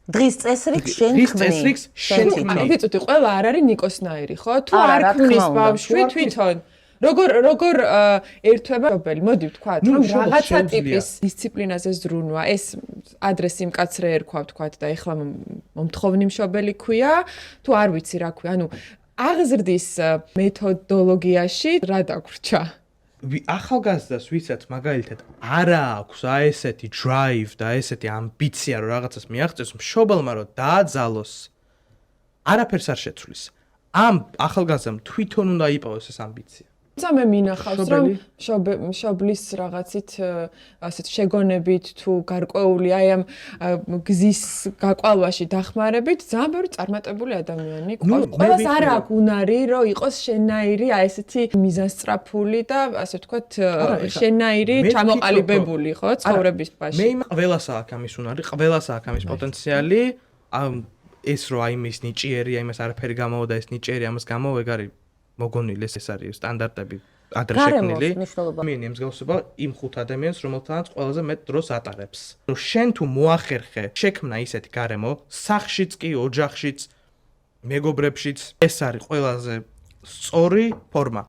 დღის წესრიგს შენ ქმნი. ვიცოდი, ყველა არ არის ნიკოსნაირი, ხო? თუ არ ქმნის ბავშვი თვითონ როგორ ერთვება მშობელი? მოდი ვთქვათ, რომ რაღაცა ტიპის დისციპლინაზე ზრუნვა, ეს ადრეს იმ კაცს რა ერქვა ვთქვათ და ეხლა მომთხოვნი მშობელი ქვია, თუ არ ვიცი რა ქვია. ანუ აღზრდის მეთოდოლოგიაში რა დაგვრჩა? ახალგაზრდას ვისაც მაგალითად არა აქვს ესეთი drive და ესეთი ამბიცია რომ რაღაცას მიაღწევს, მშობელმა რომ დააძალოს, არაფერს არ შეცვლის. ამ ახალგაზრდამ თვითონ უნდა იპოვოს ეს ამბიცია. მე მინახავს რომ მშობლის რაღაცით ასეთ შეგონებით თუ გარკვეული აი ამ გზის გაკვალვაში დახმარებით ძალიან ბევრი წარმატებული ადამიანი გვყავს. ყველას არ აქვს უნარი რომ იყოს შენაირი აი ესეთი მიზანსწრაფული და ასე ვთქვათ შენაირი ჩამოყალიბებული ხო ცხოვრების პაში. მე ყველას აქვს ამის უნარი, ყველას აქვს ამის პოტენციალი. ეს რომ აი მის ნიჭიერი, აი მას არაფერი გამოვიდა ეს ნიჭიერი ამას გამოვეგარი მოგონილი ეს არის სტანდარტები ადრე შექმნილი. მე მსგავსება იმ 5 ადამიანს, რომელთანაც ყველაზე მეტ დროს ატარებს. რომ შენ თუ მოახერხე შექმნა ისეთი გარემო, სახლშიც კი, ოჯახშიც, მეგობრებშიც, ეს არის ყველაზე სწორი ფორმა.